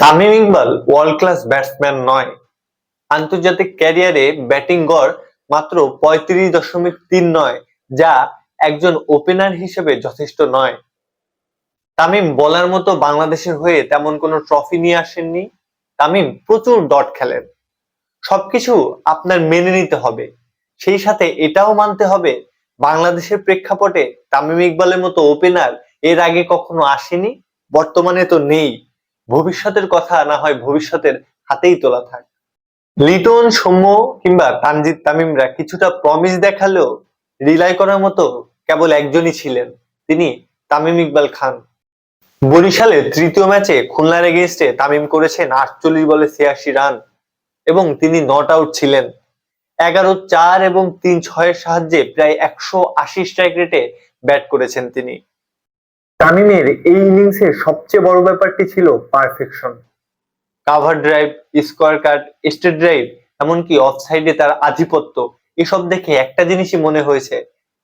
Tamim Iqbal world class batsman নয়। আন্তর্জাতিক ক্যারিয়ারে ব্যাটিং গড় মাত্র 35.3 নয়, যা একজন ওপেনার হিসেবে যথেষ্ট নয়। তামিম বলার মতো বাংলাদেশের হয়ে তেমন কোনো ট্রফি নিয়ে আসেননি। তামিম প্রচুর ডট খেলেন। সবকিছু আপনার মেনে নিতে হবে, সেই সাথে এটাও মানতে হবে বাংলাদেশের প্রেক্ষাপটে তামিম ইকবালের মতো ওপেনার এর আগে কখনো আসেনি, বর্তমানে তো নেই। ভবিষ্যতের কথা না হয় ভবিষ্যতের হাতেই তোলা থাক। লিটন, সৌম্য কিংবা তানজিদ তামিমরা কিছুটা প্রমিস দেখালেও রিলাই করার মতো কেবল একজনই ছিলেন, তিনি তামিম ইকবাল খান। বরিশালের তৃতীয় ম্যাচে খুলনার এগেইনস্টে তামিম করেছেন 48 বলে 86 রান এবং তিনি নট আউট ছিলেন। 11-4 এবং 3-6 সাহায্যে প্রায় 180 স্ট্রাইক রেটে ব্যাট করেছেন তিনি। তামিমের এই ইনিংসের সবচেয়ে বড় ব্যাপারটি ছিল পারফেকশন। কাভার ড্রাইভ, স্কোয়ার কাট, স্ট্রেট ড্রাইভ, এমনকি অফ সাইডে তার আধিপত্য, এসব দেখে একটা জিনিসই মনে হয়েছে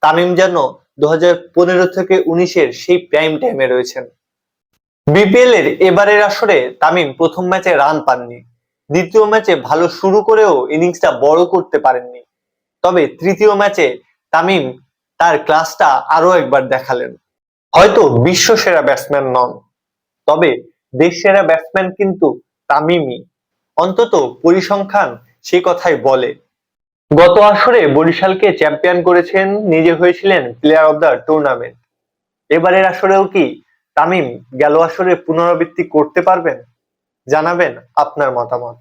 তামিম যেন 2015 থেকে 19-এর সেই প্রাইম টাইমে রয়েছেন। বিপিএল এর এবারের আসরে তামিম প্রথম ম্যাচে রান পাননি, দ্বিতীয় ম্যাচে ভালো শুরু করেও ইনিংসটা বড় করতে পারেননি। তবে তৃতীয় ম্যাচে তামিম তার ক্লাসটা আরো একবার দেখালেন। হয়তো বিশ্ব সেরা ব্যাটসম্যান নন, তবে দেশ সেরা ব্যাটসম্যান কিন্তু তামিমই, অন্তত পরিসংখ্যান সে কথাই বলে। গত আসরে বরিশালকে চ্যাম্পিয়ন করেছেন, নিজে হয়েছিলেন প্লেয়ার অব দ্য টুর্নামেন্ট। এবারের আসরেও কি তামিম গেল আসরের পুনরাবৃত্তি করতে পারবেন? জানাবেন আপনার মতামত।